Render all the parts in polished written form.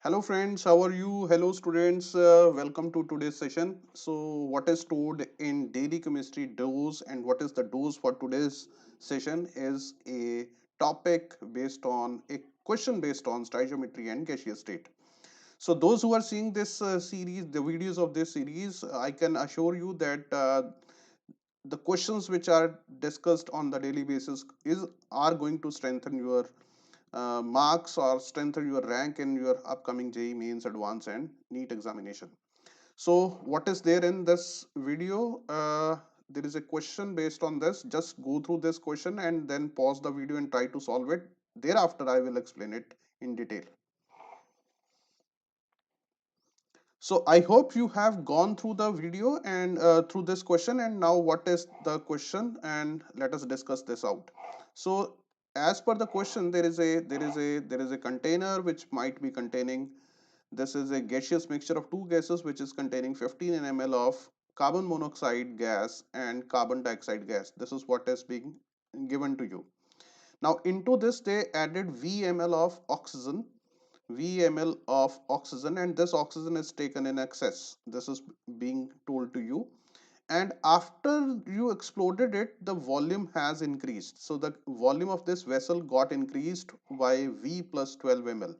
Hello friends, how are you? Hello students, welcome to today's session. So what is stored in daily chemistry dose and what is the dose for today's session is a topic based on a question based on stoichiometry and gaseous state. So those who are seeing this series, the videos of this series, I can assure you that the questions which are discussed on the daily basis is are going to strengthen your marks or strengthen your rank in your upcoming JEE Mains Advanced and NEET examination. So what is there in this video? There is a question based on this. Just go through this question and then pause the video and try to solve it. Thereafter, I will explain it in detail. So I hope you have gone through the video and through this question, and now what is the question, and let us discuss this out. So as per the question, there is a container which might be containing, this is a gaseous mixture of two gases which is containing 15 ml of carbon monoxide gas and carbon dioxide gas. This is what is being given to you. Now into this they added V ml of oxygen, VmL of oxygen, and this oxygen is taken in excess. This is being told to you. And after you exploded it, the volume has increased. So the volume of this vessel got increased by V plus 12 ml.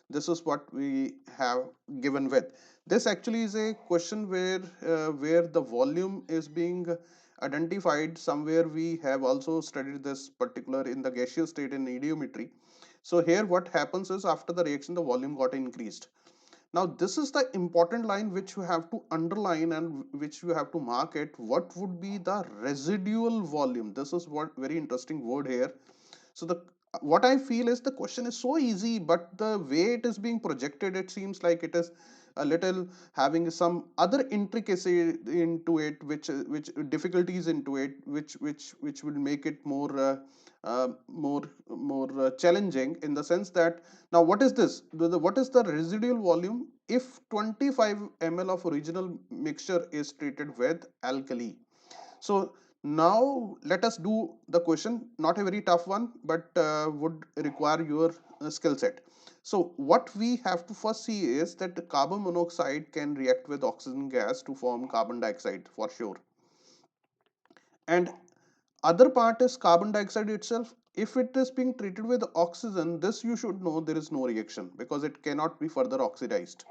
This is what we have given with. This actually is a question where the volume is being identified. Somewhere we have also studied this particular in the gaseous state in ideometry. So here what happens is after the reaction the volume got increased. Now this is the important line which you have to underline and which you have to mark it. What would be the residual volume? This is what very interesting word here. So the what I feel is the question is so easy, but the way it is being projected, it seems like it is a little having some other intricacy into it, which difficulties into it, which will make it more challenging in the sense that now what is this? What is the residual volume if 25 ml of original mixture is treated with alkali? So now let us do the question, not a very tough one, but would require your skill set. So what we have to first see is that the carbon monoxide can react with oxygen gas to form carbon dioxide for sure. And other part is carbon dioxide itself. If it is being treated with oxygen, this you should know there is no reaction because it cannot be further oxidized.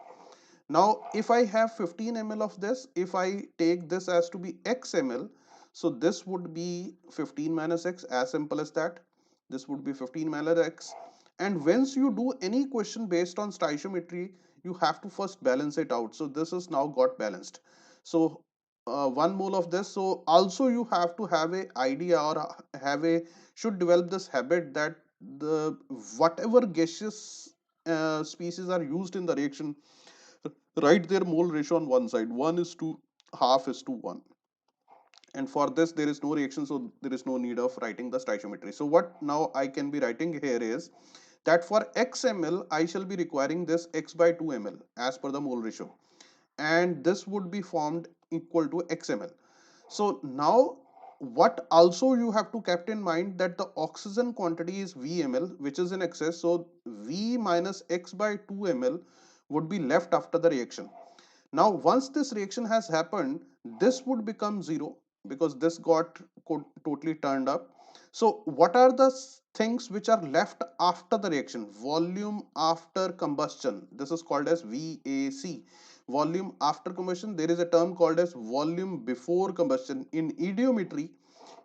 Now, if I have 15 ml of this, if I take this as to be x ml, so this would be 15 minus x, as simple as that. This would be 15 minus x. And once you do any question based on stoichiometry, you have to first balance it out. So this is now got balanced. So 1 mole of this. So also you have to have a idea or have a should develop this habit that the whatever gaseous species are used in the reaction, write their mole ratio on one side. 1 is to half is to 1. And for this there is no reaction, so there is no need of writing the stoichiometry. So what now I can be writing here is that for x ml I shall be requiring this x by 2 ml as per the mole ratio, and this would be formed equal to xml. So now what also you have to keep in mind that the oxygen quantity is vml which is in excess, so v minus x by 2 ml would be left after the reaction. Now once this reaction has happened, this would become zero because this got totally turned up. So what are the things which are left after the reaction? Volume after combustion, this is called as VAC. Volume after combustion, there is a term called as volume before combustion in ideometry.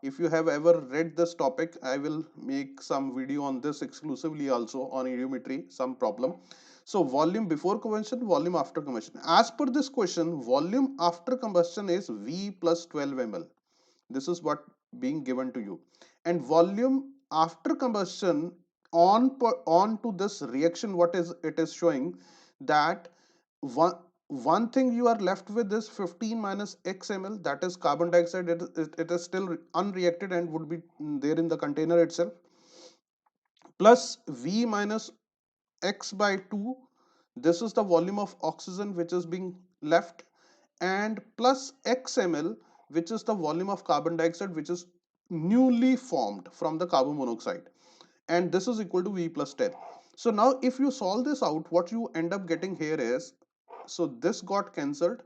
If you have ever read this topic, I will make some video on this exclusively also on ideometry, some problem. So volume before combustion, volume after combustion. As per this question, volume after combustion is V plus 12 ml. This is what being given to you. And volume after combustion on to this reaction, what is it is showing that one thing you are left with is 15 minus x ml, that is carbon dioxide. It is still unreacted and would be there in the container itself, plus V minus x by 2, this is the volume of oxygen which is being left, and plus xml which is the volume of carbon dioxide which is newly formed from the carbon monoxide. and this is equal to v plus 10. So now if you solve this out, what you end up getting here is, so this got cancelled,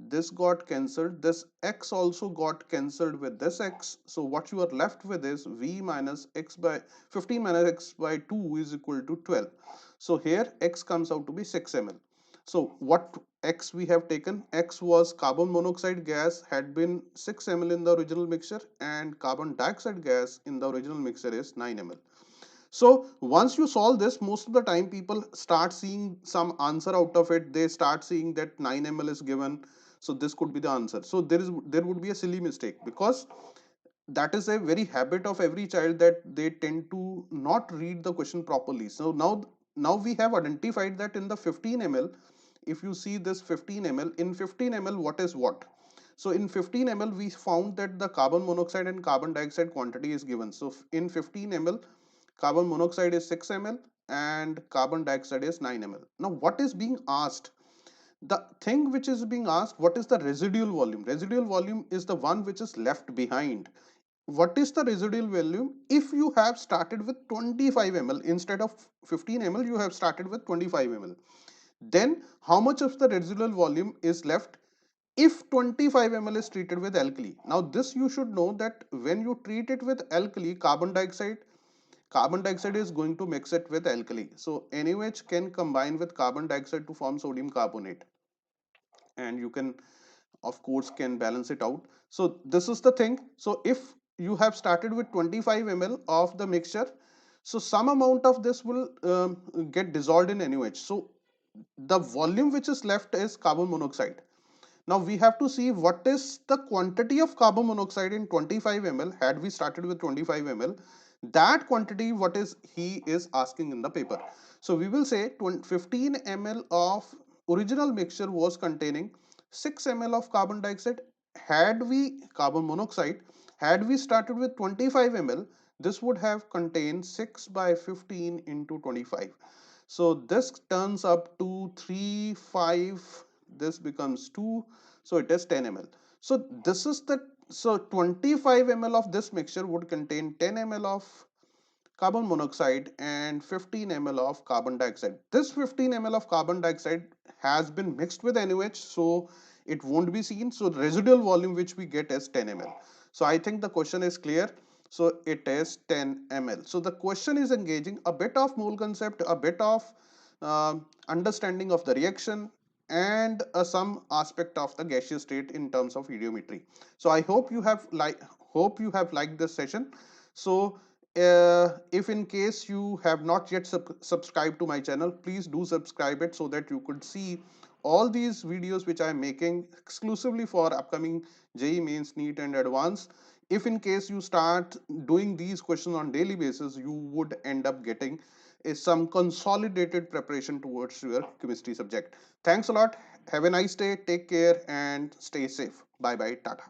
this got cancelled, this x also got cancelled with this x. So what you are left with is v minus x by 15 minus x by 2 is equal to 12. So here x comes out to be 6 ml. So what x we have taken, x was carbon monoxide gas had been 6 ml in the original mixture, and carbon dioxide gas in the original mixture is 9 ml. So once you solve this, most of the time people start seeing some answer out of it. They start seeing that 9 ml is given, so this could be the answer. So there would be a silly mistake, because that is a very habit of every child, that they tend to not read the question properly. So now we have identified that in the 15 ml, if you see this 15 ml, in 15 ml what is what? So in 15 ml we found that the carbon monoxide and carbon dioxide quantity is given. So in 15 ml, carbon monoxide is 6 ml and carbon dioxide is 9 ml. Now what is being asked? The thing which is being asked, what is the residual volume? Residual volume is the one which is left behind. What is the residual volume if you have started with 25 ml instead of 15 ml, you have started with 25 ml? Then how much of the residual volume is left if 25 ml is treated with alkali? Now this you should know, that when you treat it with alkali, carbon dioxide is going to mix it with alkali. So NaOH can combine with carbon dioxide to form sodium carbonate, and you can of course can balance it out. So this is the thing. So if you have started with 25 ml of the mixture, so some amount of this will get dissolved in NaOH. So the volume which is left is carbon monoxide. Now we have to see what is the quantity of carbon monoxide in 25 ml. Had we started with 25 ml, that quantity what is he is asking in the paper. So we will say 15 ml of original mixture was containing 6 ml of carbon dioxide. Had we carbon monoxide, had we started with 25 ml, this would have contained 6 by 15 into 25. So this turns up to 3, 5, this becomes 2, so it is 10 ml. So this is the, so 25 ml of this mixture would contain 10 ml of carbon monoxide and 15 ml of carbon dioxide. This 15 ml of carbon dioxide has been mixed with NaOH, so it won't be seen. So the residual volume which we get is 10 ml. So I think the question is clear. So it is 10 ml. So the question is engaging a bit of mole concept, a bit of understanding of the reaction, and some aspect of the gaseous state in terms of ideometry. So I hope you have liked this session. So if in case you have not yet subscribed to my channel, please do subscribe it, so that you could see all these videos which I am making exclusively for upcoming JEE Mains, NEET and Advanced. If in case you start doing these questions on daily basis, you would end up getting some consolidated preparation towards your chemistry subject. Thanks a lot. Have a nice day. Take care and stay safe. Bye bye. Tata.